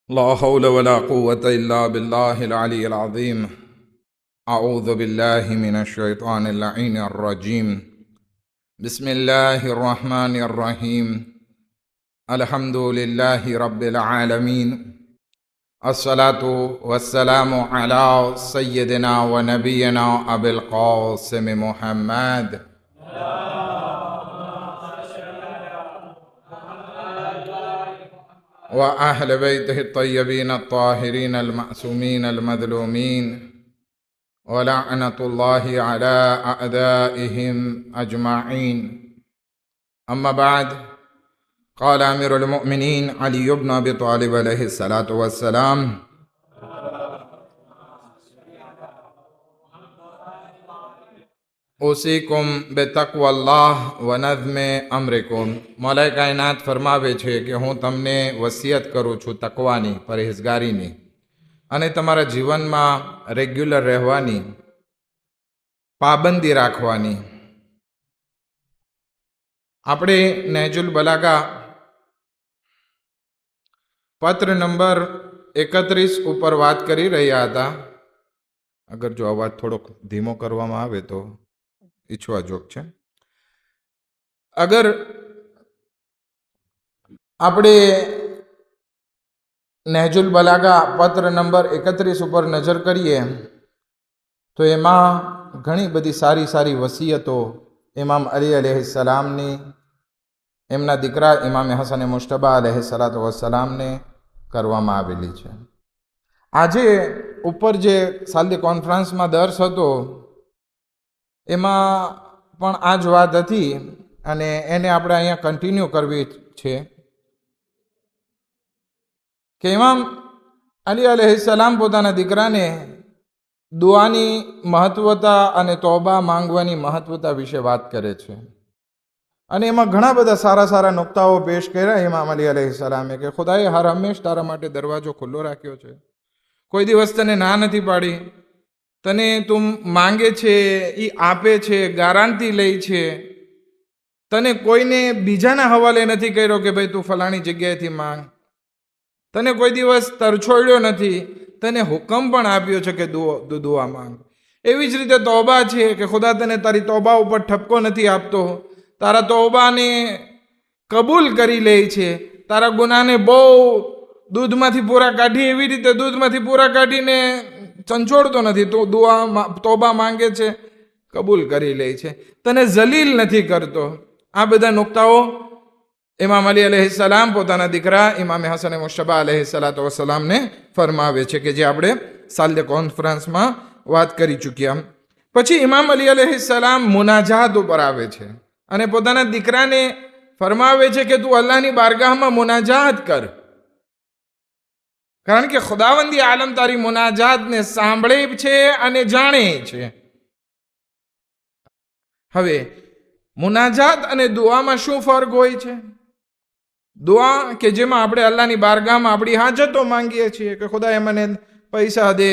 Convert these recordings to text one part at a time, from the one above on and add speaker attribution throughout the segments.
Speaker 1: لا حول ولا قوة إلا بالله العلي العظيم. أعوذ بالله من الشيطان اللعين الرجيم. بسم الله الرحمن الرحيم. الحمد لله رب العالمين. الصلاة والسلام على سيدنا ونبينا أبي القاسم محمد وأهل بيته الطيبين الطاهرين المعصومين المظلومين ولعنة الله على أعدائهم أجمعين. أما بعد، قال أمير المؤمنين علي بن أبي طالب عليه الصلاة والسلام: ઉસીકુમ બેતકવલ્લાહ વનઝમે અમરિકુમ. મૌલાએ કાયનાત ફરમાવે છે કે હું તમને વસિયત કરું છું તકવાની, પરહેઝગારીની, અને તમારા જીવનમાં રેગ્યુલર રહેવાની, પાબંદી રાખવાની. આપણે નહેજુલ બલાગા પત્ર નંબર 31 ઉપર વાત કરી રહ્યા હતા. અગર જો અવાજ થોડોક ધીમો કરવામાં આવે તો ઈચ્છવા જોગ છે. અગર આપણે નહેજુલ બલાગા પત્ર નંબર 31 ઉપર નજર કરીએ તો એમાં ઘણી બધી સારી સારી વસિયતો ઇમામ અલી અલૈહિસ્સલામની એમના દીકરા ઇમામ હસન મુશ્તબા અલૈહિસ્સલાતુ વસ્સલામને કરવામાં આવેલી છે. આજે ઉપર જે સાલની કોન્ફરન્સમાં દર્સ હતો એમાં પણ આ જ વાત હતી અને એને આપણે અહીંયા કન્ટિન્યુ કરવી છે કે ઇમામ અલી અલૈહિસ્સલામ પોતાના દીકરાને દુઆની મહત્વતા અને તોબા માંગવાની મહત્વતા વિશે વાત કરે છે. અને એમાં ઘણા બધા સારા સારા નુક્તાઓ પેશ કર્યા ઇમામ અલી અલૈહિસ્સલામે કે ખુદાએ હર હંમેશ તારા માટે દરવાજો ખુલ્લો રાખ્યો છે. કોઈ દિવસ તને ના નથી પાડી. તને તું માંગે છે એ આપે છે, ગારંટી લે છે. તને કોઈને બીજાના હવાલે નથી કર્યો કે ભાઈ તું ફલાણી જગ્યાએથી માંગ. તને કોઈ દિવસ તરછોડ્યો નથી. તને હુકમ પણ આપ્યો છે કે દુઆ માંગ. એવી જ રીતે તોબા છે કે ખુદા તને તારી તોબા ઉપર ઠપકો નથી આપતો. તારા તોબાને કબૂલ કરી લે છે. તારા ગુનાને બહુ દૂધમાંથી પૂરા કાઢી એવી રીતે દૂધમાંથી પૂરા કાઢીને ચંચોડતો નથી. તો તોબા માંગે છે, કબૂલ કરી લે છે. તને જલીલ નથી કરતો. આ બધા નુક્તાઓ ઇમામ અલી અલૈહિસ્સલામ પોતાના દીકરા ઇમામ હસન મુશ્તબા અલૈહિસ્સલાતુ વસ્સલામને ફરમાવે છે કે જે આપણે સાલદે કોન્ફરન્સમાં વાત કરી ચૂક્યા. પછી ઇમામ અલી અલૈહિસ્સલામ મુનાજાત ઉપર આવે છે અને પોતાના દીકરાને ફરમાવે છે કે તું અલ્લાહની બારગાહમાં મુનાજાત કર, કારણ કે ખુદાવંદી આલમ તારી મુનાજાતને સાંભળે છે અને જાણે છે. હવે મુનાજાત અને દુઆમાં શું ફરક હોય છે? દુઆ કે જેમાં આપણે અલ્લાહની બારગાહમાં આપણી હાજતો માંગીએ છીએ કે ખુદાએ મને પૈસા દે,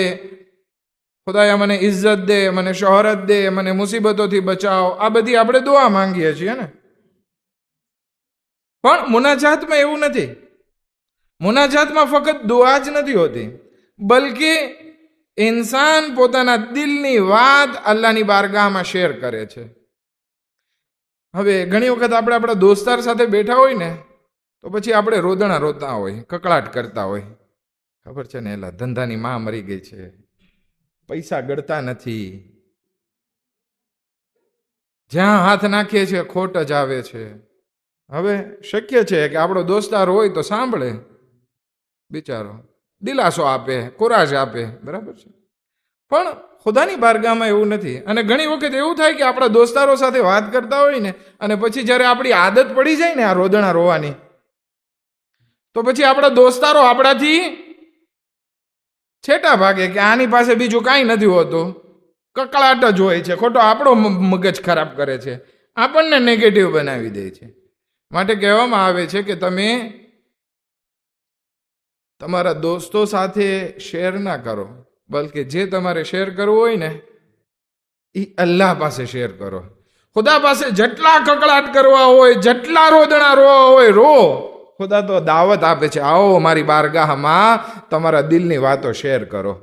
Speaker 1: ખુદાએ મને ઇજ્જત દે, મને શોહરત દે, મને મુસીબતોથી બચાવ. આ બધી આપણે દુઆ માંગીએ છીએ ને. પણ મુનાજાતમાં એવું નથી. મુનાજાતમાં ફક્ત દુઆ જ નથી હોતી, બલકે ઇન્સાન પોતાના દિલની વાત અલ્લાહની બારગાહમાં શેર કરે છે. હવે ઘણી વખત આપણે આપણા દોસ્તાર સાથે બેઠા હોય ને તો પછી આપણે રોદણા રોતા હોય, કકળાટ કરતા હોય. ખબર છે ને, એલા ધંધાની માં મરી ગઈ છે, પૈસા ગળતા નથી, જ્યાં હાથ નાખીએ છીએ ખોટ જ આવે છે. હવે શક્ય છે કે આપણો દોસ્તાર હોય તો સાંભળે, બિચારો દિલાસો આપે, કુરાજ આપે, બરાબર છે. પણ ખુદાની બારગાહમાં એવું નથી. અને ઘણી વખત એવું થાય કે આપણા દોસ્તારો સાથે વાત કરતા હોય ને અને પછી જ્યારે આપણી આદત પડી જાય ને આ રોદણા રોવાની, તો પછી આપણા દોસ્તારો આપણાથી છેટા ભાગે કે આની પાસે બીજું કાંઈ નથી હોતું, કકળાટ જ હોય છે, ખોટો આપણો મગજ ખરાબ કરે છે, આપણને નેગેટિવ બનાવી દે છે. માટે કહેવામાં આવે છે કે તમે તમારા દોસ્તો સાથે શેર ના કરો, બલકે જે તમારે શેર કરવું હોય ને એ અલ્લાહ પાસે શેર કરો. ખુદા પાસે જેટલા કકળાટ કરવા હોય, જેટલા રોદણા રોવા હોય રો, ખુદા તો દાવત આપે છે, આવો મારી બારગાહમાં તમારા દિલની વાતો શેર કરો.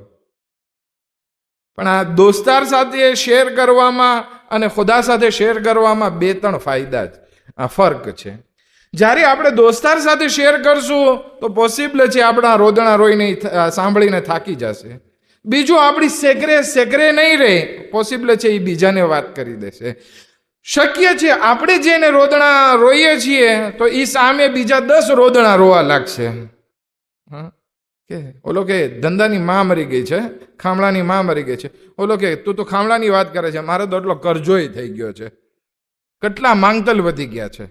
Speaker 1: પણ આ દોસ્તાર સાથે શેર કરવામાં અને ખુદા સાથે શેર કરવામાં 2-3 ફાયદા છે, આ ફર્ક છે. જ્યારે આપણે દોસ્તાર સાથે શેર કરશું તો પોસિબલ છે આપણા રોદણા રોઈને સાંભળીને થાકી જશે. બીજું, આપણી સેકરે નહીં રહે, પોસિબલ છે એ બીજાને વાત કરી દેશે. શક્ય છે આપણે જેને રોદણા રોઈએ છીએ તો એ સામે બીજા 10 રોદણા રોવા લાગશે. કે ઓલો કે ધંધાની માં મરી ગઈ છે, ખામણાની માં મરી ગઈ છે. ઓલો કે તું તો ખામણાની વાત કરે છે, મારો તો એટલો કરજોય થઈ ગયો છે, કેટલા માંગતલ વધી ગયા છે,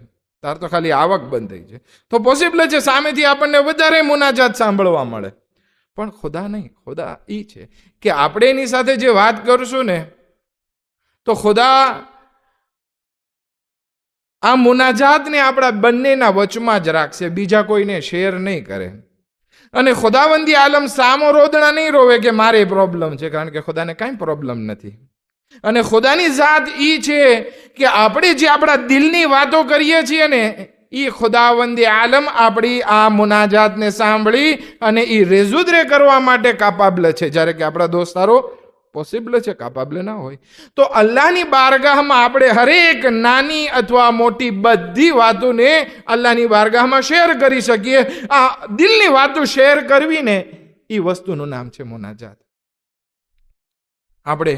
Speaker 1: તાર તો ખાલી આવક બંધ થઈ છે. તો પોસિબલ છે સામેથી આપણને વધારે મુનાજાત સાંભળવા મળે. પણ ખુદા નહીં. ખુદા એ છે કે આપણે એની સાથે જે વાત કરશું ને તો ખુદા આ મુનાજાતને આપણા બંનેના વચમાં જ રાખશે, બીજા કોઈને શેર નહીં કરે. અને ખુદાવંદી આલમ સામો રોદણા નહીં રોવે કે મારે પ્રોબ્લેમ છે, કારણ કે ખુદાને કાંઈ પ્રોબ્લેમ નથી. અને ખુદાની જાત ઈ છે કે આપણે જે આપણા દિલની વાતો કરીએ છીએ ને એ ખુદાવંદી આલમ આપણી આ મુનાજાતને સાંભળી અને એ રેઝુદરે કરવા માટે કાપાબલ છે, જ્યારે કે આપણા દોસ્તારો પોસિબલ છે કાપાબલ ના હોય. તો અલ્લાહની બારગાહમાં આપણે હરેક નાની અથવા મોટી બધી વાતોને અલ્લાહની બારગાહમાં શેર કરી શકીએ. આ દિલની વાતો શેર કરવી ને એ વસ્તુનું નામ છે મુનાજાત. આપણે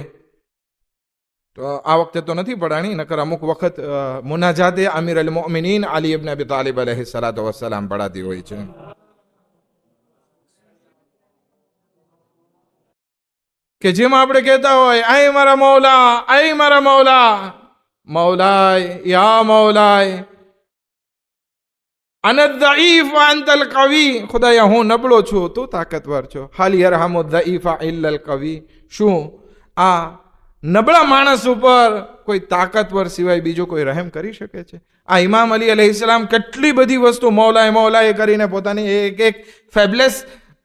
Speaker 1: તો આ વખતે તો નથી પડાણી, નકર અમુક વખત મુનાજાતે અમીર અલ મોમિનીન અલી ઇબ્ન અબી તાલિબ અલૈહિ સલાતુ વસ્સલામ પડાતી હોય છે. કે જેમાં આપણે કહેતા હોય, આય મારા મૌલા, આય મારા મૌલા, મૌલાય યા મૌલાય અના દઈફ વ અંતલ કવી. ખુદાયા હું નબળો છું, તું તાકાતવર છો. હાલ યરહમુ દઈફા ઇલ્લલ કવી. શું આ નબળા માણસ ઉપર કોઈ તાકાતવર સિવાય બીજો કોઈ રહેમ કરી શકે છે? આ ઇમામ અલી અલૈહિસ્સલામ કેટલી બધી વસ્તુ મૌલાએ મૌલાએ કરીને પોતાની એક ફેબલેસ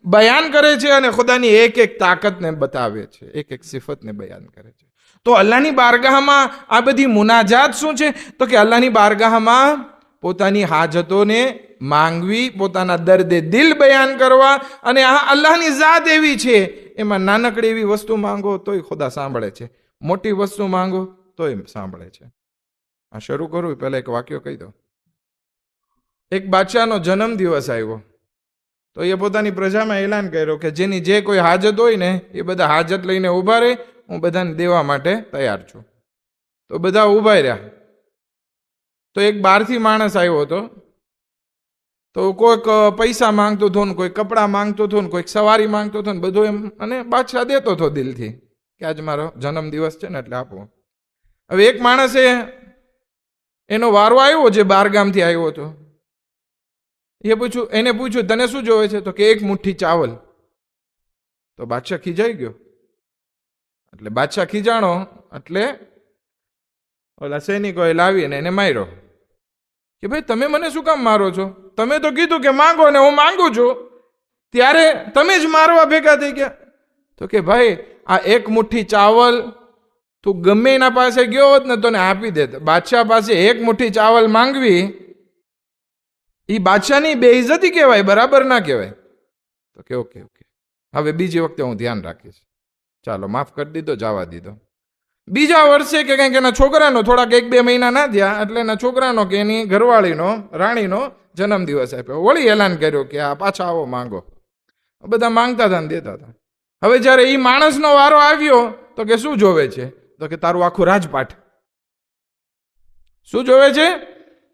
Speaker 1: બયાન કરે છે અને ખુદાની એક તાકાતને બતાવે છે, એક સિફતને બયાન કરે છે. તો અલ્લાહની બારગાહમાં આ બધી મુનાજાત શું છે? તો કે અલ્લાહની બારગાહમાં પોતાની હાજતોને માંગવી, પોતાના દર્દે દિલ બયાન કરવા. અને આ અલ્લાહની જાત એવી છે, એમાં નાનકડી એવી વસ્તુ માંગો તોય ખુદા સાંભળે છે, મોટી વસ્તુ માંગો તોય સાંભળે છે. આ શરૂ કરું પહેલા એક વાક્ય કહી દો. એક બાદશાહનો જન્મ દિવસ આવ્યો તો એ પોતાની પ્રજામાં એલાન કર્યો કે જેની જે કોઈ હાજત હોય ને એ બધા હાજત લઈને ઊભા રહે, હું બધાને દેવા માટે તૈયાર છું. તો બધા ઊભા રહ્યા. તો એક બહારથી માણસ આવ્યો હતો, તો કોઈક પૈસા માંગતો હતો ને કોઈ કપડાં માંગતો હતો ને કોઈક સવારી માંગતો હતો ને બધું એમ, અને બાદશાહ દેતો હતો દિલથી કે આજ મારો જન્મ દિવસ છે ને એટલે આપો. હવે એક માણસે એનો વારો આવ્યો જે બારગામથી આવ્યો હતો. એને પૂછ્યું તને શું જોવે છે? તો કે 1 મુઠ્ઠી ચાવલ. તો બાદશાહ ખીજાઈ ગયો. એટલે બાદશાહ ખીજાણો એટલે ઓલા સૈનિકોએ લાવીને એને માર્યો કે ભાઈ તમે મને શું કામ મારો છો? તમે તો કીધું કે માંગો ને હું માંગુ છું, ત્યારે તમે જ મારવા ભેગા થઈ ગયા. તો કે ભાઈ આ 1 મુઠ્ઠી ચાવલ તું ગમે એના પાસે ગયો હોત ને તને આપી દેત. બાદશાહ પાસે 1 મુઠ્ઠી ચાવલ માંગવી એ બાદશાહની બેઇજ્જતી કહેવાય, બરાબર ના કહેવાય. તો કે ઓકે હવે બીજી વખતે હું ધ્યાન રાખીશ, ચાલો માફ કરી દીધો, જવા દીધો. બીજા વર્ષે કે કંઈક એના છોકરાનો થોડાક 1-2 મહિના ના થયા એટલે એના છોકરાનો કે એની ઘરવાળીનો રાણીનો જન્મદિવસ આપ્યો. વળી એલાન કર્યો કે આ પાછા આવો માંગો. બધા માંગતા હતા ને દેતા હતા. હવે જ્યારે એ માણસનો વારો આવ્યો તો કે શું જોવે છે? તો કે તારું આખું રાજપાટ. શું જોવે છે?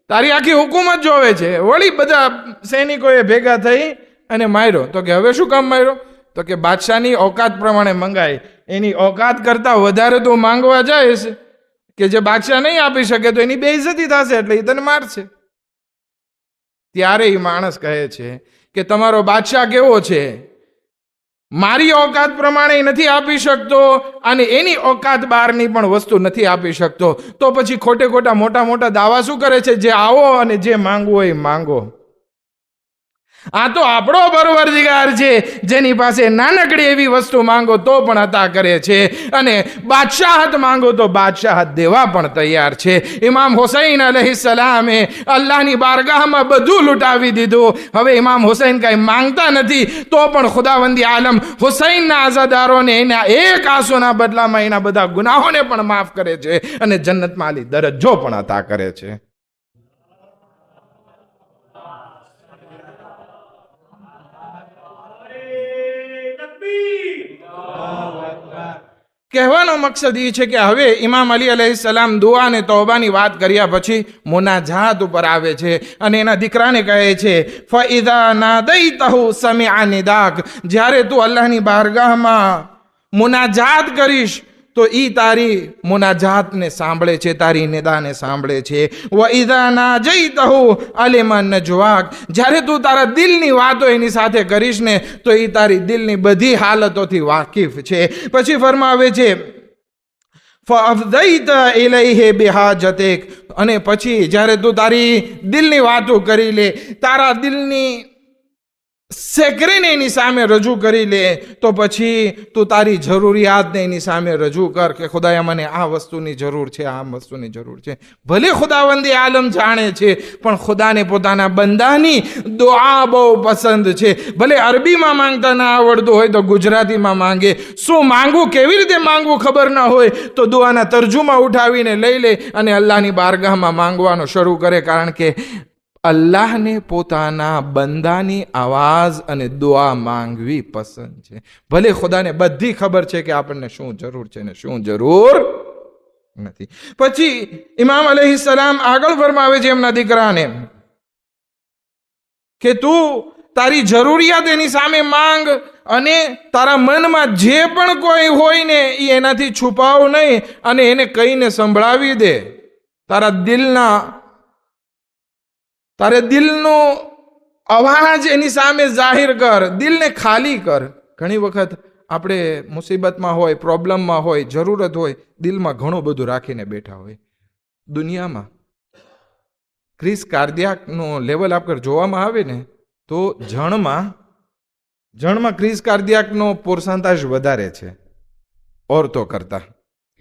Speaker 1: તારી આખી હુકુમત જોવે છે. વળી બધા સૈનિકોએ ભેગા થઈ અને માર્યો. તો કે હવે શું કામ માર્યો? તો કે બાદશાહની औकात પ્રમાણે મંગાય, એની औकात કરતા વધારે તો માંગવા જાય છે કે જે બાદશાહ નહીં આપી શકે તો એની બેઇજ્જતી થશે એટલે એ તને મારશે. ત્યારે એ માણસ કહે છે કે તમારો બાદશાહ કેવો છે? મારી औकात પ્રમાણે નથી આપી શકતો અને એની औकात બહારની પણ વસ્તુ નથી આપી શકતો. તો પછી ખોટે ખોટા મોટા મોટા દાવા શું કરે છે? જે આવો અને જે માંગવું હોય માંગો. આ તો આપણો પરવરદિગાર છે, જેની પાસે નાનકડી એવી વસ્તુ માંગો તો પણ અતા કરે છે, અને બાદશાહત માંગો તો બાદશાહત દેવા પણ તૈયાર છે. ઇમામ હુસૈન અલૈહિસ્સલામે અલ્લાહની બારગાહમાં બધું લૂંટાવી દીધું. હવે ઇમામ હુસૈન કાંઈ માંગતા નથી, તો પણ ખુદાવંદી આલમ હુસૈનના આઝાદારોને એના એક આંસુના બદલામાં એના બધા ગુનાહોને પણ માફ કરે છે, અને જન્નતમાં આલી દરજ્જો પણ અતા કરે છે. કહેવાનો મકસદ એ છે કે હવે ઇમામ અલી અલૈહિસ્સલામ દુઆ અને તૌબાની વાત કર્યા પછી મુનાજાત ઉપર આવે છે, અને એના દીકરાને કહે છે, ફઇઝા નાદૈતહુ સમિઅ નિદાક, જ્યારે તું અલ્લાહની બારગાહમાં મુનાજાત કરીશ તો ઈ તારી મુનાજાતને સાંભળે છે, તારી નિદાને સાંભળે છે. વઇઝા નાજૈતહુ અલિમા નજવાક, જ્યારે તું તારા દિલની વાતો એની સાથે કરીશ ને તો એ તારી દિલની બધી હાલતોથી વાકિફ છે. પછી ફરમાવે છે, ફઅફદૈત ઇલૈહિ બિહાજતિક, અને પછી જ્યારે તું તારી દિલની વાતો કરી લે, તારા દિલની સેકરીને એની સામે રજૂ કરી લે, તો પછી તું તારી જરૂરિયાતને એની સામે રજૂ કર કે ખુદાયા મને આ વસ્તુની જરૂર છે, આ વસ્તુની જરૂર છે. ભલે ખુદાવંદી આલમ જાણે છે, પણ ખુદાને પોતાના બંદાની દુઆ બહુ પસંદ છે. ભલે અરબીમાં માંગતા ના આવડતું હોય તો ગુજરાતીમાં માંગે. શું માંગવું, કેવી રીતે માંગવું ખબર ના હોય તો દુઆના તર્જુમા ઉઠાવીને લઈ લે અને અલ્લાહની બારગાહમાં માંગવાનું શરૂ કરે, કારણ કે અલ્લાહને પોતાના બંદાની આવાજ અને દુઆ માંગવી પસંદ છે. ભલે ખુદાને બધી ખબર છે કે આપણને શું જરૂર છે ને શું જરૂર નથી. પછી ઇમામ અલૈહિસ્સલામ આગળ ફરમાવે છે એમના દીકરાને કે તું તારી જરૂરિયાત એની સામે માંગ, અને તારા મનમાં જે પણ કોઈ હોય ને એ એનાથી છુપાવ નહીં, અને એને કહીને સંભળાવી દે. તારે દિલનો અવાજ એની સામે જાહેર કર, દિલને ખાલી કર. ઘણી વખત આપણે મુસીબતમાં હોય, પ્રોબ્લેમમાં હોય, જરૂરત હોય, દિલમાં ઘણું બધું રાખીને બેઠા હોય. દુનિયામાં ક્રિસ કાર્ડિયાકનો લેવલ આપણે જોવામાં આવે ને તો જણમાં ક્રિસ કાર્ડિયાકનો પર્સન્ટેજ વધારે છે ઓરતો કરતા.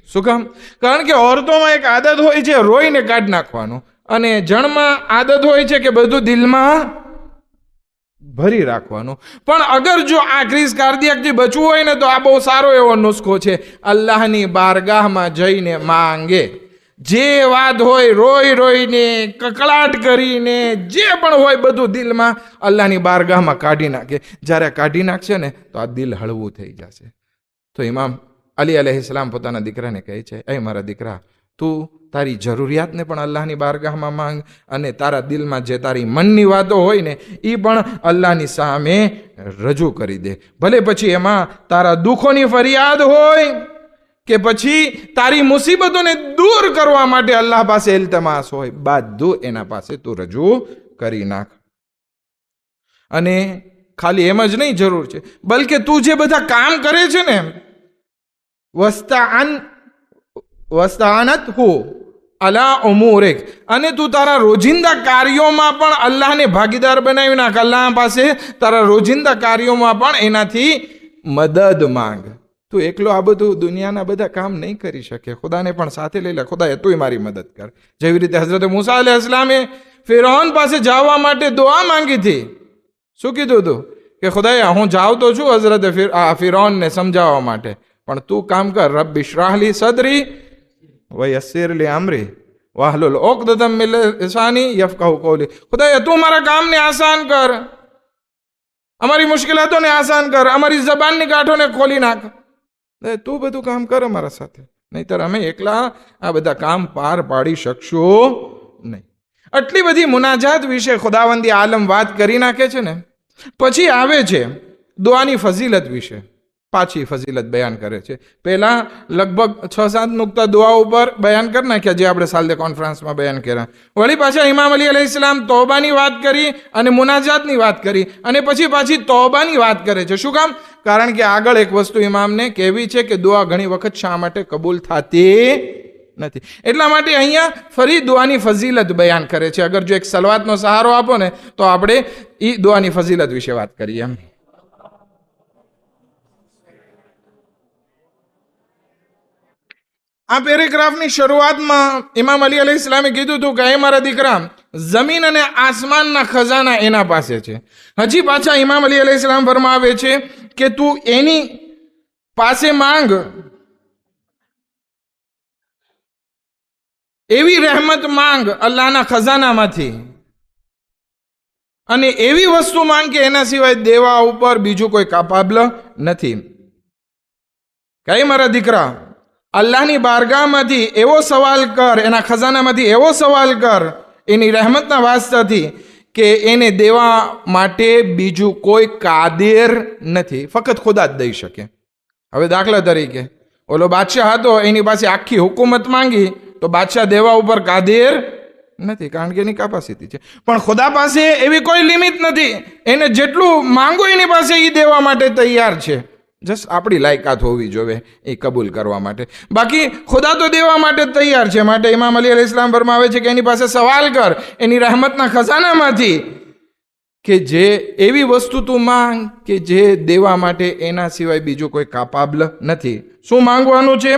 Speaker 1: શું કામ? કારણ કે ઓરતોમાં એક આદત હોય છે રોઈને કાઢી નાખવાનું, અને જણમાં આદત હોય છે કે બધું દિલમાં ભરી રાખવાનું. પણ અગર જો આ ક્રિસ કાર્ડિયાકથી બચવું હોય ને તો આ બહુ સારો એવો નુસ્ખો છે. અલ્લાહની બારગાહમાં જઈને માંગે, જે વાત હોય રોઈને કકળાટ કરીને જે પણ હોય બધું દિલમાં અલ્લાહની બારગાહમાં કાઢી નાખે. જ્યારે કાઢી નાખશે ને તો આ દિલ હળવું થઈ જશે. તો ઇમામ અલી અલૈહિસ્સલામ પોતાના દીકરાને કહે છે, એ મારા દીકરા, તું તારી જરૂરિયાતને પણ અલ્લાહની બારગાહમાં માંગ, અને તારા દિલમાં જે તારી મનની વાતો હોય ને એ પણ અલ્લાહની સામે રજૂ કરી દે. ભલે પછી એમાં તારા દુઃખોની ફરિયાદ હોય કે પછી તારી મુસીબતોને દૂર કરવા માટે અલ્લાહ પાસે ઇલ્તમાસ હોય, બધું એના પાસે તું રજૂ કરી નાખ. અને ખાલી એમ જ નહીં જરૂર છે, બલકે તું જે બધા કામ કરે છે ને, વસ્તાનત હો અલા ઉમુરેક, અને તું તારા રોજિંદા કાર્યોમાં પણ અલ્લાહને ભાગીદાર બનાવી નાખ. અલ્લાહ પાસે તારા રોજિંદા કાર્યોમાં પણ એનાથી મદદ માંગ. તું એકલો આ બધું દુનિયાના બધા કામ નહીં કરી શકે, ખુદાને પણ સાથે લઈ લે. ખુદાએ તુંય મારી મદદ કર. જેવી રીતે હઝરત મૂસા અલૈહિસ્સલામે ફિરૌન પાસે જવા માટે દુઆ માંગી હતી. શું કીધું હતું કે ખુદાએ હું જાઉં તો છું હઝરત ફિરૌનને સમજાવવા માટે, પણ તું કામ કર, રબ્બી ઇશ્રાહ લી સદરી વયસ્સિર લી અમરી વાહલુલ ઉક્દતમ મિન લિસાની યફકહુ કૌલી. ખુદાએ તું મારા કામને આસાન કર, અમારી મુશ્કેલાતોને આસાન કર, અમારી જબાનની ગાંઠોને ખોલી નાખ. તું બધું કામ કર અમારા સાથે, નહીતર અમે એકલા આ બધા કામ પાર પાડી શકશું નહીં. આટલી બધી મુનાજાત વિશે ખુદાવંદી આલમ વાત કરી નાખે છે ને, પછી આવે છે દુઆની ફઝીલત વિશે. પાછી ફઝીલત બયાન કરે છે. પહેલા લગભગ 6-7 નુક્તા દુઆ ઉપર બયાન કરી નાખ્યા, જે આપણે સાલદે કોન્ફરન્સમાં બયાન કર્યા. વળી પાછા ઇમામ અલી અલૈહિસ્સલામ તૌબાની વાત કરી અને મુનાજાતની વાત કરી, અને પછી પાછી તૌબાની વાત કરે છે. શું કામ? કારણ કે આગળ એક વસ્તુ ઇમામને કહેવી છે કે દુઆ ઘણી વખત શા માટે કબૂલ થતી નથી. એટલા માટે અહીંયા ફરી દુઆની ફઝીલત બયાન કરે છે. અગર જો એક સલવાતનો સહારો આપો ને તો આપણે એ દુઆની ફઝીલત વિશે વાત કરીએ. આ પેરેગ્રાફની શરૂઆતમાં ઇમામ અલી અલૈહિસ્સલામે કીધું હતું કે એ મારા દીકરા, જમીન અને આસમાનના ખજાના એના પાસે છે. હજી પાછા ઇમામ અલી અલૈહિસ્સલામ ફરમાવે છે કે તું એની પાસે માંગ, એવી રહેમત માંગ અલ્લાહના ખજાનામાંથી, અને એવી વસ્તુ માંગ કે એના સિવાય દેવા ઉપર બીજું કોઈ કાપાબલ નથી. કઈ મારા દીકરા, અલ્લાહની બારગાહમાંથી એવો સવાલ કર, એના ખજાનામાંથી એવો સવાલ કર એની રહેમતના વાસ્તાથી કે એને દેવા માટે બીજું કોઈ કાદેર નથી, ફક્ત ખુદા જ દઈ શકે. હવે દાખલા તરીકે ઓલો બાદશાહ હતો, એની પાસે આખી હુકુમત માંગી તો બાદશાહ દેવા ઉપર કાદેર નથી, કારણ કે એની કેપેસિટી છે. પણ ખુદા પાસે એવી કોઈ લિમિટ નથી, એને જેટલું માંગો એની પાસે એ દેવા માટે તૈયાર છે. જસ્ટ આપણી લાયકાત હોવી જોઈએ એ કબૂલ કરવા માટે. બાકી ખુદા તો દેવા માટે તૈયાર છે. માટે ઇમામ અલી અલૈહિસ્સલામ ફરમાવે છે કે એની પાસે સવાલ કર એની રહેમતના ખજાનામાંથી કે જે એવી વસ્તુ તું માંગ કે જે દેવા માટે એના સિવાય બીજું કોઈ કાપાબલ નથી. શું માંગવાનું છે?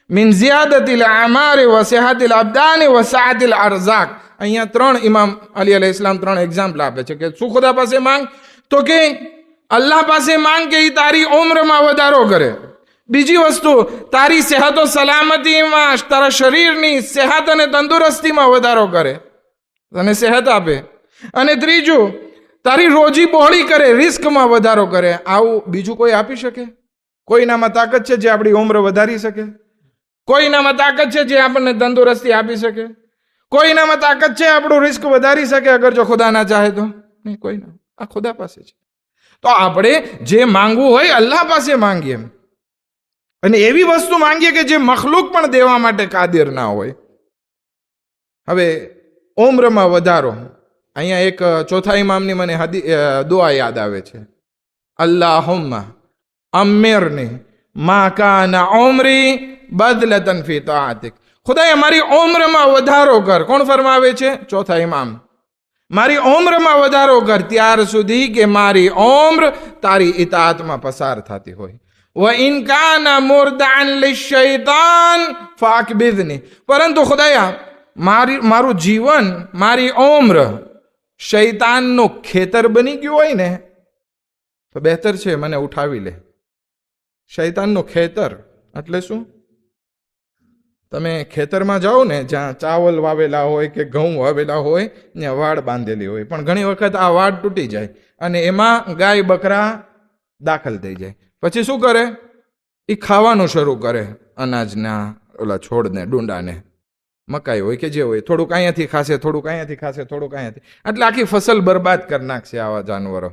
Speaker 1: મિન ઝિયાદતિલ આમાર વ સિહાતિલ અબદાન વ સાઅતિલ અરઝાક. અહીંયા ત્રણ ઇમામ અલી અલૈહિસ્સલામ ત્રણ એક્ઝામ્પલ આપે છે કે શું ખુદા પાસે માંગ, તો કે અલ્લાહ પાસે માંગ કે તારી ઉમ્રમાં વધારો કરે. બીજી વસ્તુ, તારી સેહતો સલામતીમાં, તારા શરીરની સેહત અને તંદુરસ્તીમાં વધારો કરે, તને સેહત આપે. અને ત્રીજું, તારી રોજી બહોળી કરે, રિસ્કમાં વધારો કરે. આવું બીજું કોઈ આપી શકે? કોઈનામાં તાકાત છે જે આપણી ઉમ્ર વધારી શકે? કોઈનામાં તાકાત છે જે આપણને તંદુરસ્તી આપી શકે? કોઈનામાં તાકાત છે આપણું રિસ્ક વધારી શકે અગર જો ખુદા ના ચાહે તો? નહીં, કોઈના. આ ખુદા પાસે છે. તો આપણે જે માંગવું હોય અલ્લાહ પાસે માંગીએ, અને એવી વસ્તુ માંગીએ કે જે મખલુક પણ દેવા માટે કાદિર ના હોય. હવે ઉમ્રમાં વધારો, અહીંયા એક ચોથા ઇમામની મને દુઆ યાદ આવે છે. અલ્લાહુમ્મા અમ્મિરની મા કાના ઉમરી બદલતન ફી તાઅતિક. ખુદાએ મારી ઉમ્રમાં વધારો કર. કોણ ફરમાવે છે? ચોથા ઇમામ. મારી ઉમ્રમાં વધારો કર ત્યાર સુધી કે મારી ઉમ્ર તારી ઇતાઅતમાં પસાર થતી હોય. વ ઇન કાના મુરદાન લિશૈતાન ફાકબિદની. પરંતુ ખુદાયા મારું જીવન, મારી ઉમ્ર શૈતાનનું ખેતર બની ગયું હોય ને તો બહેતર છે મને ઉઠાવી લે. શૈતાનનું ખેતર એટલે શું? તમે ખેતરમાં જાઓ ને, જ્યાં ચાવલ વાવેલા હોય કે ઘઉં વાવેલા હોય, ત્યાં વાડ બાંધેલી હોય, પણ ઘણી વખત આ વાડ તૂટી જાય અને એમાં ગાય બકરા દાખલ થઈ જાય. પછી શું કરે? એ ખાવાનું શરૂ કરે અનાજના ઓલા છોડને, ડુંડાને. મકાઈ હોય કે જે હોય, થોડુંક અહીંયાથી ખાશે, થોડુંક અહીંયાથી ખાશે, થોડુંક અહીંયાથી, એટલે આખી ફસલ બરબાદ કરી નાખશે આવા જાનવરો.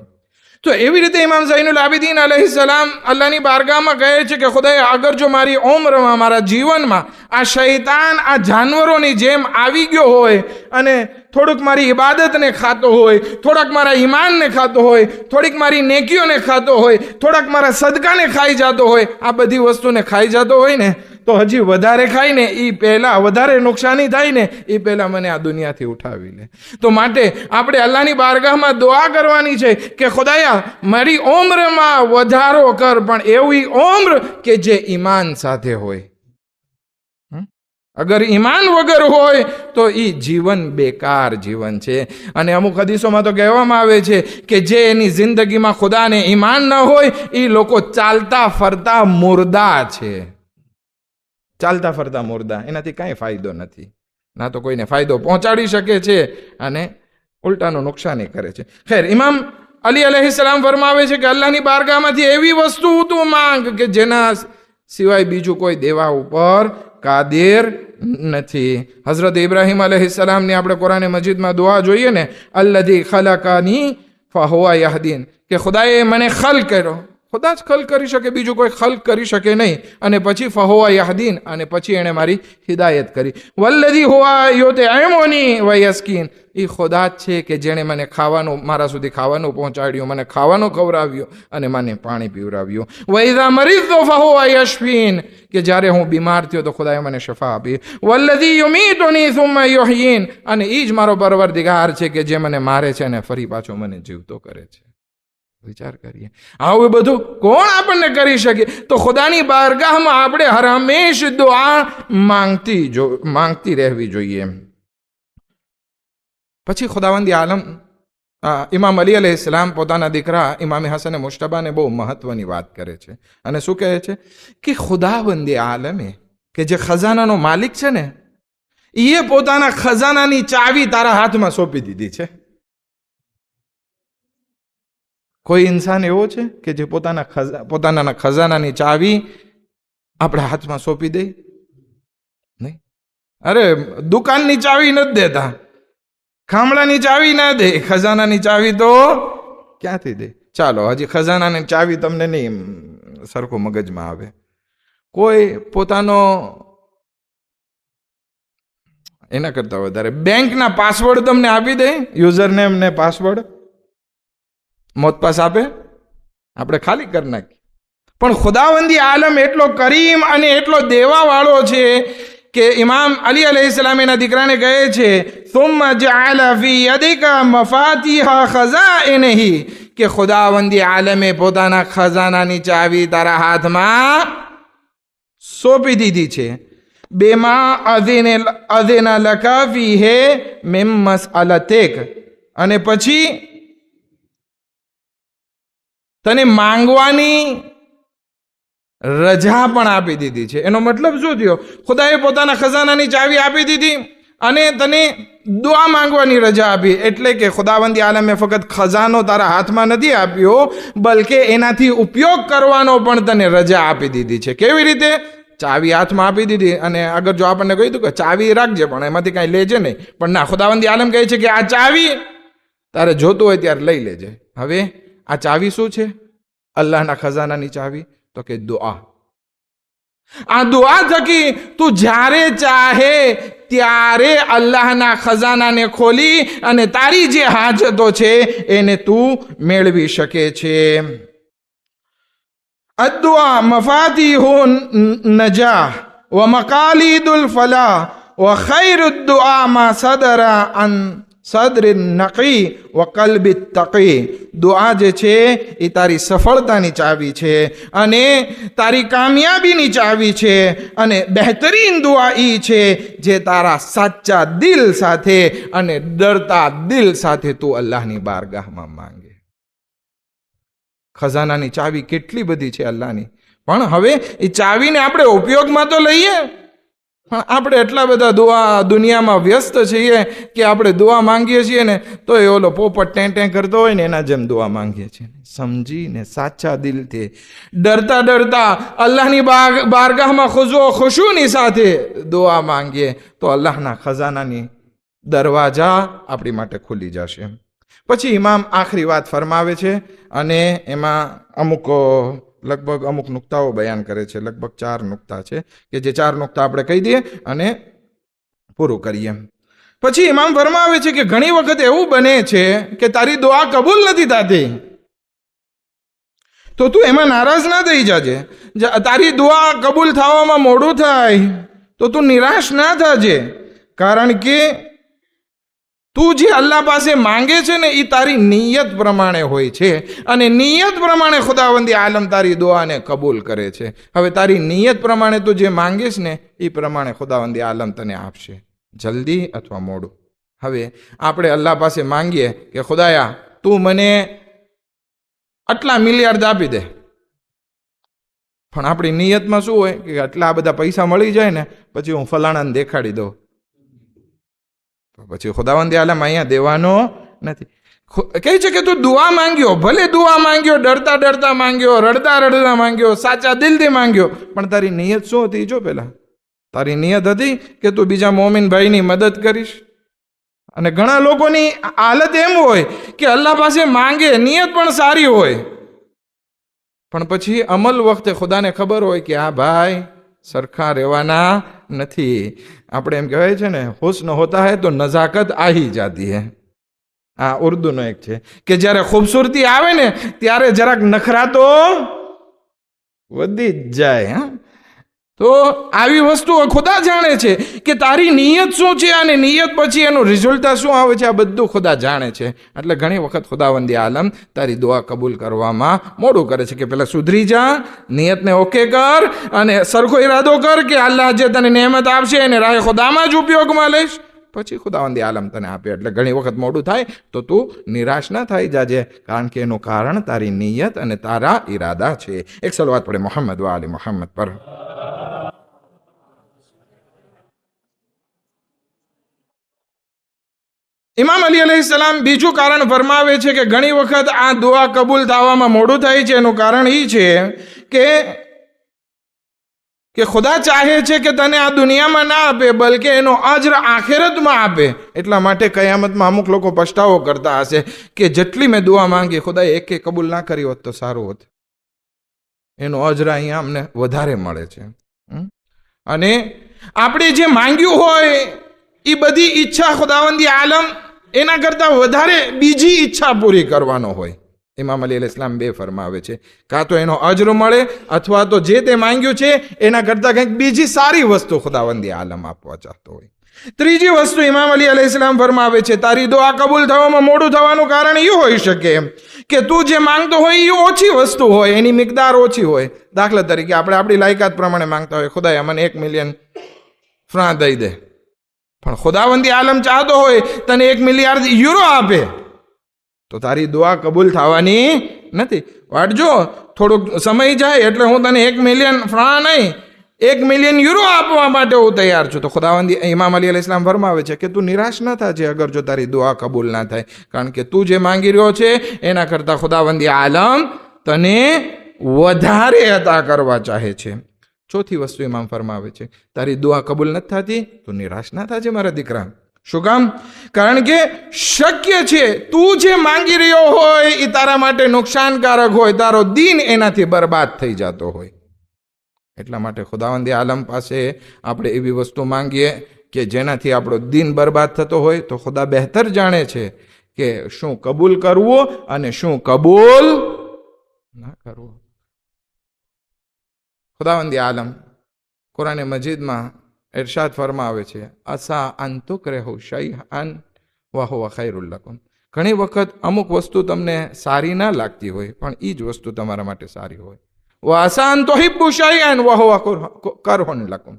Speaker 1: તો એવી રીતે ઇમામ ઝૈનુલ આબિદીન અલૈહિસ્સલામ અલ્લાહની બારગાહમાં કહે છે કે ખુદાએ અગર જો મારી ઉમ્રમાં, મારા જીવનમાં આ શૈતાન આ જાનવરોની જેમ આવી ગયો હોય અને થોડુંક મારી ઇબાદતને ખાતો હોય, થોડાક મારા ઈમાનને ખાતો હોય, થોડીક મારી નેકીઓને ખાતો હોય, થોડાક મારા સદકાને ખાઈ જતો હોય, આ બધી વસ્તુને ખાઈ જતો હોય ને, તો હજી વધારે ખાઈને એ પહેલાં વધારે નુકસાની થાય ને એ પહેલાં મને આ દુનિયાથી ઉઠાવી લે. તો માટે આપણે અલ્લાહની બારગાહમાં દુઆ કરવાની છે કે ખુદાયા મારી ઉમ્રમાં વધારો કર, પણ એવી ઉમ્ર કે જે ઈમાન સાથે હોય. અગર ઈમાન વગર હોય તો એ જીવન બેકાર જીવન છે. અને અમુક હદીસોમાં તો કહેવામાં આવે છે કે જે એની જિંદગીમાં ખુદાને ઈમાન ન હોય એ લોકો ચાલતા ફરતા મુર્દા છે. ચાલતા ફરતા મુર્દા, એનાથી કાંઈ ફાયદો નથી. ના તો કોઈને ફાયદો પહોંચાડી શકે છે અને ઉલટાનું નુકસાની કરે છે. ખેર, ઇમામ અલી અલૈહિસ્સલામ ફરમાવે છે કે અલ્લાહની બારગાહમાંથી એવી વસ્તુ તું માંગ કે જેના સિવાય બીજું કોઈ દેવા ઉપર કાદિર નથી. હઝરત ઇબ્રાહીમ અલૈહિસ્સલામની આપણે કુરાન મજીદમાં દુઆ જોઈએ ને, અલ્લઝી ખલકાની ફહુવા યહદીન, કે ખુદાએ મને ખલ કર્યો, ખુદા જ ખલ્ક કરી શકે, બીજું કોઈ ખલ્ક કરી શકે નહીં. અને પછી ફહોવા યહદીન, અને પછી એણે મારી હિદાયત કરી. વલ્લદી હુવા યુતઇમુની વ યસ્કીન, એ ખુદા જ છે કે જેણે મને ખાવાનું, મારા સુધી ખાવાનું પહોંચાડ્યું, મને ખાવાનું ખવડાવ્યું અને મને પાણી પીવડાવ્યું. વ ઇઝા મરીઝતુ ફહુવા યશફીન, કે જ્યારે હું બીમાર થયો તો ખુદાએ મને શફા આપી. વલ્લદી યુમીતુની સુમ્મા યુહયીન, અને એ જ મારો પરવરદિગાર છે કે જે મને મારે છે અને ફરી પાછો મને જીવતો કરે છે. વિચાર કરીએ, આવું બધું કોણ આપણને કરી શકે? તો ખુદાની બારગાહમાં આપણે હર હંમેશ દુઆ માંગતી રહેવી જોઈએ. પછી ખુદાવંદી આલમ ઇમામ અલી અલૈહિસ્સલામ પોતાના દીકરા ઇમામ હસન મુશ્તબાને બહુ મહત્વની વાત કરે છે. અને શું કહે છે કે ખુદાવંદી આલમે, કે જે ખજાનાનો માલિક છે ને, એ પોતાના ખજાનાની ચાવી તારા હાથમાં સોંપી દીધી છે. કોઈ ઇન્સાન એવો છે કે જે પોતાના ખજાનાની ચાવી આપણા હાથમાં સોંપી દે? નહીં. અરે દુકાનની ચાવી નથી દેતા, ખામડાની ચાવી ના દે, ખજાનાની ચાવી તો ક્યાંથી દે? ચાલો, હજી ખજાનાની ચાવી તમને નહીં સરખું મગજમાં આવે. કોઈ પોતાનો, એના કરતા વધારે બેંકના પાસવર્ડ તમને આપી દે, યુઝર નેમ ને પાસવર્ડ મોત પાસ આપે, આપણે ખાલી કરી નાખીએ. પણ ખુદાવંદી આલમ એટલો કરીમ અને એટલો દેવાવાળો છે કે ઇમામ અલી અલૈહિસ્સલામ એના દીકરાને કહે છે, સુમ્મા જઅલ ફી યદિકા મફાતિહા ખઝાઇનહી, કે ખુદાવંદી આલમે પોતાના ખજાનાની ચાવી તારા હાથમાં સોંપી દીધી છે. બેમા અઝિના લકા ફીહે મિન મસઅલતિક, અને પછી તને માંગવાની રજા પણ આપી દીધી છે. એનો મતલબ શું થયો? ખુદાએ પોતાના ખજાનાની ચાવી આપી દીધી અને તને દુઆ માંગવાની રજા આપી. એટલે કે ખુદાવંદી આલમે ફક્ત ખજાનો તારા હાથમાં નથી આપ્યો, બલકે એનાથી ઉપયોગ કરવાનો પણ તને રજા આપી દીધી છે. કેવી રીતે? ચાવી હાથમાં આપી દીધી, અને અગર જો આપણને કહ્યું હતું કે ચાવી રાખજે પણ એમાંથી કાંઈ લેજે નહીં, પણ ના, ખુદાવંદી આલમ કહે છે કે આ ચાવી તારે જોતું હોય ત્યારે લઈ લેજે. હવે આ ચાવી શું છે? અલ્લાહના ખજાનાની ચાવી, તો કે દુઆ. આ દુઆ થકી તું જ્યારે ચાહે ત્યારે અલ્લાહના ખજાનાને ખોલી અને તારી જે હાજતો છે એને તું મેળવી શકે છે. અદ્દુઆ મફાતિહુન નજાહ વ મકાલીદુલ ફલાહ વ ખૈરુદ દુઆ મા સદરા અન સદરી નકી વ કલ્બી તકી. દુઆ જે છે એ તારી સફળતાની ચાવી છે અને તારી કામયાબીની ચાવી છે, અને બહેતરીન દુઆ એ છે જે તારા સાચા દિલ સાથે અને ડરતા દિલ સાથે તું અલ્લાહની બારગાહમાં માંગે. ખજાનાની ચાવી કેટલી બધી છે અલ્લાહની, પણ હવે એ ચાવીને આપણે ઉપયોગમાં તો લઈએ, પણ આપણે એટલા બધા દુનિયામાં વ્યસ્ત છીએ કે આપણે દુઆ માંગીએ છીએ ને તો એ ઓલો પોપટ ટેં કરતો હોય ને એના જેમ દુઆ માંગીએ છીએ. સમજીને સાચા દિલથી ડરતા અલ્લાહની બારગાહમાં ખુશુની સાથે દુઆ માંગીએ તો અલ્લાહના ખજાનાની દરવાજા આપણી માટે ખુલી જશે. પછી ઇમામ આખરી વાત ફરમાવે છે અને એમાં લગભગ અમુક નુક્તાઓ બયાન કરે છે. લગભગ 4 નુક્તા છે કે જે 4 નુક્તા આપણે કહી દઈએ અને પૂરું કરીએ. પછી ઇમામ ફરમાવે છે કે ઘણી વખત એવું બને છે કે તારી દુઆ કબૂલ નથી થતી, તો તું એમાં નારાજ ના થઈ જાજે. તારી દુઆ કબૂલ થવામાં મોડું થાય તો તું નિરાશ ના થજે, કારણ કે તું જે અલ્લાહ પાસે માંગે છે ને એ તારી નિયત પ્રમાણે હોય છે, અને નિયત પ્રમાણે ખુદાવંદી આલમ તારી દુઆને કબૂલ કરે છે. હવે તારી નિયત પ્રમાણે તું જે માંગીશ ને એ પ્રમાણે ખુદાવંદી આલમ તને આપશે, જલ્દી અથવા મોડું. હવે આપણે અલ્લાહ પાસે માંગીએ કે ખુદાયા તું મને આટલા મિલિયાર્ડ આપી દે, પણ આપણી નિયતમાં શું હોય કે આટલા બધા પૈસા મળી જાય ને પછી હું ફલાણાને દેખાડી દઉં, પછી ખુદાવંદી આલમ અહીંયા દેવાનો નથી. કહે છે કે તું દુઆ માંગ્યો, ભલે દુઆ માંગ્યો, ડરતા માંગ્યો, રડતા માંગ્યો, સાચા દિલથી માંગ્યો, પણ તારી નિયત શું હતી? જો પહેલા તારી નિયત હતી કે તું બીજા મોમિન ભાઈની મદદ કરીશ. અને ઘણા લોકોની હાલત એમ હોય કે અલ્લાહ પાસે માંગે, નિયત પણ સારી હોય, પણ પછી અમલ વખતે ખુદાને ખબર હોય કે આ ભાઈ સરખા રહેવાના નથી. આપણે એમ કહેવાય છે ને, હુસ્ન હોતા હૈ તો નજાકત આહી જાતી હૈ. આ ઉર્દુનો એક છે કે જ્યારે ખૂબસૂરતી આવે ને ત્યારે જરાક નખરા તો વધી જ જાય. હા, તો આવી વસ્તુઓ ખુદા જાણે છે કે તારી નિયત શું છે અને નિયત પછી એનું રિઝલ્ટ શું આવે છે, આ બધું ખુદા જાણે છે. એટલે ઘણી વખત ખુદાવંદી આલમ તારી દુઆ કબૂલ કરવામાં મોડું કરે છે કે પહેલાં સુધરી જા, નિયતને ઓકે કર અને સરખો ઈરાદો કર કે અલ્લાહ જે તને નહેમત આપશે એને રાહે ખુદામાં જ ઉપયોગમાં લઈશ, પછી ખુદાવંદી આલમ તને આપે. એટલે ઘણી વખત મોડું થાય તો તું નિરાશ ના થઈ જાજે, કારણ કે એનું કારણ તારી નિયત અને તારા ઈરાદા છે. એક સલવાત પડે મોહમ્મદ વ આલી મોહમ્મદ પર. ઇમામ અલી અલૈહિસ્સલામ બીજું કારણ ફરમાવે છે કે ઘણી વખત આ દુઆ કબૂલ થવામાં મોડું થાય છે. એનું કારણ એ છે કે ખુદા ચાહે છે કે તને આ દુનિયામાં ના આપે, બલકે એનો અજર આખિરતમાં આપે. એટલા માટે કયામતમાં અમુક લોકો પછતાવો કરતા હશે કે જેટલી મેં દુઆ માંગી ખુદાએ એક કબૂલ ના કરી હોત તો સારું હોત. એનો અજર અહીંયા અમને વધારે મળે છે. અને આપણે જે માંગ્યું હોય એ બધી ઈચ્છા ખુદાવંદી આલમ એના કરતાં વધારે બીજી ઈચ્છા પૂરી કરવાનો હોય. ઇમામ અલી અલૈહિસ્સલામ બે ફરમાવે છે, કાં તો એનો અજર મળે અથવા તો જે તે માંગ્યું છે એના કરતાં કંઈક બીજી સારી વસ્તુ ખુદાવંદી આલમ આપવા ચાહતો હોય. ત્રીજી વસ્તુ ઇમામ અલી અલૈહિસ્સલામ ફરમાવે છે, તારી દુઆ કબૂલ થવામાં મોડું થવાનું કારણ એ હોઈ શકે કે તું જે માંગતો હોય એ ઓછી વસ્તુ હોય, એની મિકદાર ઓછી હોય. દાખલા તરીકે આપણે આપણી લાયકાત પ્રમાણે માંગતા હોય, ખુદાએ મને 1 મિલિયન ફ્રાં દઈ દે, પણ ખુદાવંદી આલમ ચાહતો હોય તને 1 મિલિયન યુરો આપે, તો તારી દુઆ કબૂલ થવાની નથી. વાટજો, થોડોક સમય જાય એટલે હું તને 1 મિલિયન ફ્રાં નહીં 1 મિલિયન યુરો આપવા માટે હું તૈયાર છું. તો ખુદાવંદી ઇમામ અલી અલૈહિસ્સલામ ફરમાવે છે કે તું નિરાશ ન થાજે અગર જો તારી દુઆ કબૂલ ના થાય, કારણ કે તું જે માંગી રહ્યો છે એના કરતાં ખુદાવંદી આલમ તને વધારે અતા કરવા ચાહે છે. ચોથી વસ્તુ ઇમામ ફરમાવે છે, તારી દુઆ કબૂલ નથી થતી તો નિરાશ ના થાજે મારા દીકરા. શું કામ? કારણ કે શક્ય છે તું જે માંગી રહ્યો હોય એ તારા માટે નુકસાનકારક હોય, તારો દીન એનાથી બરબાદ થઈ જતો હોય. એટલા માટે ખુદાવંદી આલમ પાસે આપણે એવી વસ્તુ માંગીએ કે જેનાથી આપણો દીન બરબાદ થતો હોય તો ખુદા બહેતર જાણે છે કે શું કબૂલ કરવું અને શું કબૂલ ના કરવું. ખુદાવંદી આલમ કુરાન મજીદમાં ઇરશાદ ફરમાવે છે, અસા અન તુકરહુ શૈઅન વ હુવા ખૈરુલ લકુમ. ઘણી વખત અમુક વસ્તુ તમને સારી ના લાગતી હોય પણ એ જ વસ્તુ તમારા માટે સારી હોય. વ અસા અન તુહિબ્બુ શૈઅન વ હુવા કરહુન લકુમ.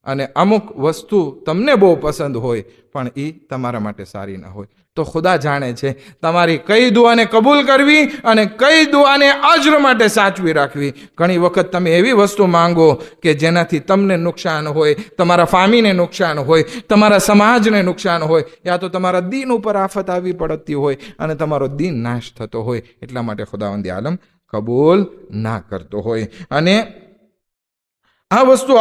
Speaker 1: અને અમુક વસ્તુ તમને બહુ પસંદ હોય પણ એ તમારા માટે સારી ના હોય. તો ખુદા જાણે છે તમારી કઈ દુઆને કબૂલ કરવી અને કઈ દુઆને અજ્ર માટે સાચવી રાખવી. ઘણી વખત તમે એવી વસ્તુ માંગો કે જેનાથી તમને નુકસાન હોય, તમારા ફામીને નુકસાન હોય, તમારા સમાજને નુકસાન હોય, યા તો તમારા દીન ઉપર આફત આવી પડતી હોય અને તમારો દીન નાશ થતો હોય. એટલા માટે ખુદાવંદી આલમ કબૂલ ના કરતો હોય. અને આ વસ્તુ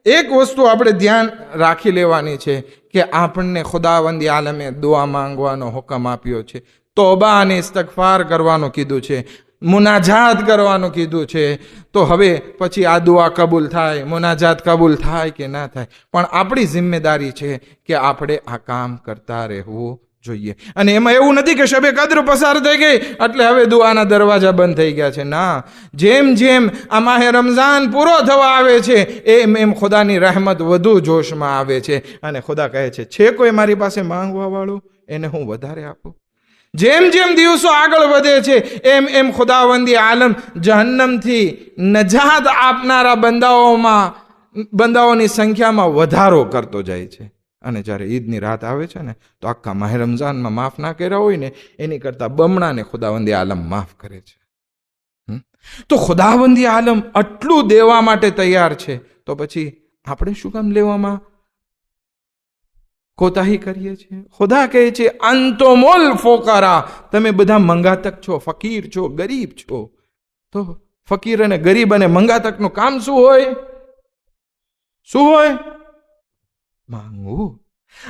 Speaker 1: એક વસ્તુ આપણે ધ્યાન રાખી લેવાની છે કે આપણને ખુદાવંદી આલમે દુઆ માંગવાનો હુકમ આપ્યો છે, તોબા અને ઇસ્તિગફાર કરવાનું કીધું છે, મુનાજાત કરવાનું કીધું છે. તો હવે પછી આ દુઆ કબૂલ થાય, મુનાજાત કબૂલ થાય કે ના થાય, પણ આપણી જિમ્મેદારી છે કે આપણે આ કામ કરતા રહેવું જોઈએ. અને એમાં એવું નથી કે શબે કદ્ર પસાર થઈ ગઈ એટલે હવે દુઆના દરવાજા બંધ થઈ ગયા છે. ના, જેમ જેમ આ માહે રમઝાન પૂરો થવા આવે છે એમ એમ ખુદાની રહેમત વધુ જોશમાં આવે છે. અને ખુદા કહે છે કોઈ મારી પાસે માંગવા વાળું એને હું વધારે આપું. જેમ જેમ દિવસો આગળ વધે છે એમ એમ ખુદાવંદી આલમ જહન્નમથી નજાત આપનારા બંદાઓની સંખ્યામાં વધારો કરતો જાય છે. અને જ્યારે ઈદની રાત આવે છે ને તો આખા માહે રમઝાનમાં માફ ના કર્યા હોય ને એની કરતાં બમણાને ખુદાવંદી આલમ માફ કરે છે. તો ખુદાવંદી આલમ આટલું દેવા માટે તૈયાર છે, તો પછી આપણે શું કામ લેવામાં કોતાહી કરીએ છીએ? ખુદા કહે છે અંતુમુલ ફુકરા, તમે બધા મંગાતક છો, ફકીર છો, ગરીબ છો. તો ફકીર અને ગરીબ અને મંગાતકનું કામ શું હોય? શું હોય? માંગવું.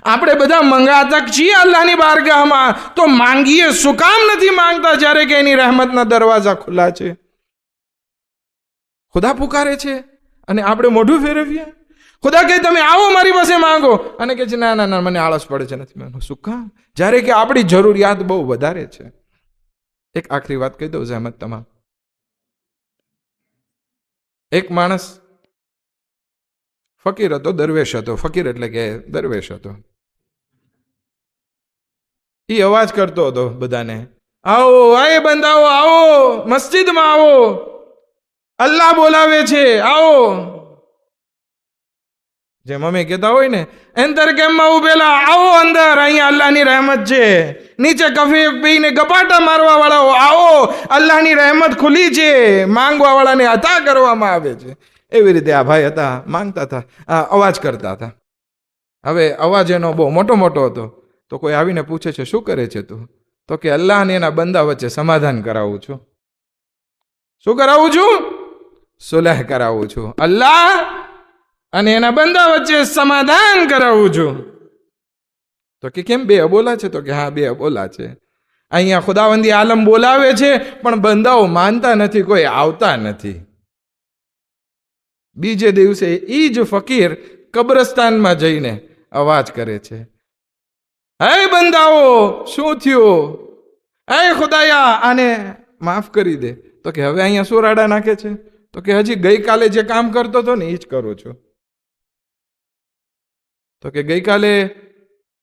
Speaker 1: આપણે બધા મંગાતક છીએ અલ્લાહની બારગાહમાં, તો માંગીએ શું કામ નથી માંગતા જ્યારે કે એની રહેમતના દરવાજા ખુલ્લા છે? ખુદા પુકારે છે અને આપણે મોઢું ફેરવીએ. ખુદા કહે તમે આવો મારી પાસે માંગો અને કે છે ના ના ના મને આળસ પડે છે નથી માંગો. શું કામ? જ્યારે કે આપણી જરૂરિયાત બહુ વધારે છે. એક આખરી વાત કહી દઉં જહેમત તમામ. એક માણસ ફકીર હતો, દરવેશ હતો. ફકીર એટલે કે દરવેશ હતો. એ અવાજ કરતો હતો બધાને, આવો આય બંધાઓ, આવો મસ્જિદમાં આવો, અલ્લાહ બોલાવે છે, આવો. જે મમ્મી કહેતા હોય ને, એન્ટર કેમ્પમાં ઉભેલા, આવો અંદર, અહીંયા અલ્લાહની રહેમત છે. નીચે કફી પીને ગપાટા મારવા વાળાઓ, આવો અલ્લાહની રહેમત ખુલી છે, માંગવા વાળાને અતા કરવામાં આવે છે. એવી રીતે આ ભાઈ હતા, માંગતા હતા, અવાજ કરતા હતા. હવે અવાજ એનો બહુ મોટો મોટો હતો. તો કોઈ આવીને પૂછે છે શું કરે છે તું? તો કે અલ્લાહ અને એના બંદા વચ્ચે સમાધાન કરાવું છું. શું કરાવું છું? સુલહ કરાવું છું. અલ્લાહ અને એના બંદા વચ્ચે સમાધાન કરાવું છું. તો કે કેમ બે અબોલા છે? તો કે હા બે અબોલા છે. અહીંયા ખુદાવંદી આલમ બોલાવે છે પણ બંદાઓ માનતા નથી, કોઈ આવતા નથી. બીજે દિવસે ઈ જ ફકીર કબ્રસ્તાનમાં જઈને અવાજ કરે છે, હે બંદાઓ શું થયું? હે ખુદાયા આને માફ કરી દે. તો કે હવે અહીંયા શું રાડા નાખે છે? તો કે હજી ગઈકાલે જે કામ કરતો હતો ને એ જ કરું છું. તો કે ગઈકાલે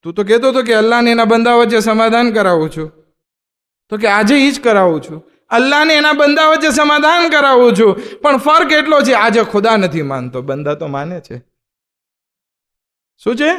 Speaker 1: તું તો કહેતો હતો કે અલ્લાહને એના બંદા વચ્ચે સમાધાન કરાવું છું. તો કે આજે એ જ કરાવું છું. અલ્લાહને એના બંદા વચ્ચે સમાધાન કરાવું છું, પણ ફર્ક એટલો છે આજે ખુદા નથી માનતો, બંદા તો માને છે. શું છે?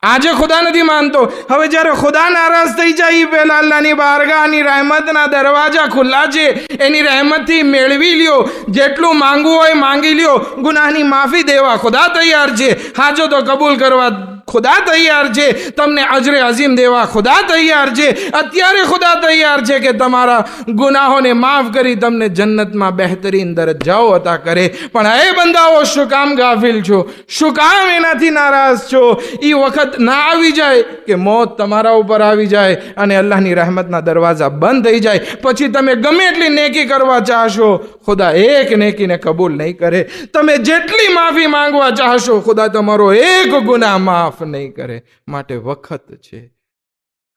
Speaker 1: આજે ખુદા નથી માનતો. હવે જ્યારે ખુદા નારાજ થઈ જાય પહેલા અલ્લાહની બારગાહની રહેમતના દરવાજા ખુલ્લા છે, એની રહેમતથી મેળવી લ્યો, જેટલું માંગવું હોય માંગી લ્યો. ગુનાહની માફી દેવા ખુદા તૈયાર છે, હાજતો કબૂલ કરવા ખુદા તૈયાર છે, તમને અજરે અઝીમ દેવા ખુદા તૈયાર છે. અત્યારે ખુદા તૈયાર છે કે તમારા ગુનાહોને માફ કરી તમને જન્નતમાં બહેતરીન દરજ્જાઓ અતા કરે. પણ એ બંદાઓ શું કામ ગાફિલ છો? શું કામ એનાથી નારાજ છો? એ વખત ના આવી જાય કે મોત તમારા ઉપર આવી જાય અને અલ્લાહની રહેમતના દરવાજા બંધ થઈ જાય, પછી તમે ગમે એટલી નેકી કરવા ચાહશો, ખુદા એક નેકીને કબૂલ નહીં કરે. તમે જેટલી માફી માંગવા ચાહશો, ખુદા તમારો એક ગુનાહ માફ નહીં કરે. માટે વખત છે,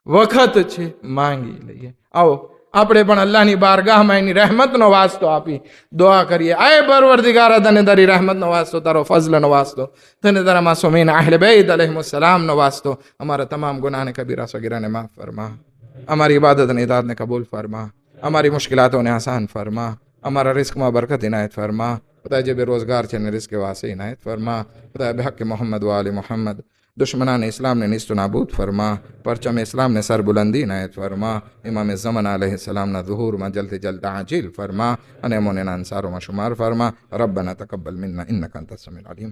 Speaker 1: વખત છે, માંગી લઈએ. આવો આપણે પણ અલ્લાહની બારગાહમાં એની રહેમતનો વાસ્તો આપી દુઆ કરીએ. આય પરવરદિગારા તને તારી રહેમતનો વાસ્તો, તારો ફઝલનો વાસ્તો, તને તારા માસૂમીન અહલે બેત અલૈહિસ્સલામનો વાસ્તો અમારા તમામ ગુનાહને કબીરા સગીરાને માફ ફરમા, અમારી ઇબાદત અને ઇતાઅતને કબૂલ ફરમા, અમારી મુશ્किलातों आसान फरमा, हमारा रिस्क में बरकत इनायत फरमा. खुदा जे बेरोजगार છે ને रिस्क वासे इनायत फरमा. खुदा बेहक मोहम्मद व आले मोहम्मद दुश्मनान इस्लाम ने निस्त नाबूद फरमा. परचम इस्लाम ने सरबुलंदी इनायत फरमा. इमाम ज़मान अलैहिस्सलाम ना ज़ुहूर में जल्द जल्द आजिल फरमा. अने मोने अंसारों में शुमार फरमा. रब्बना तकब्बल मिन्ना इन्नका अंतस समीउल अलीम.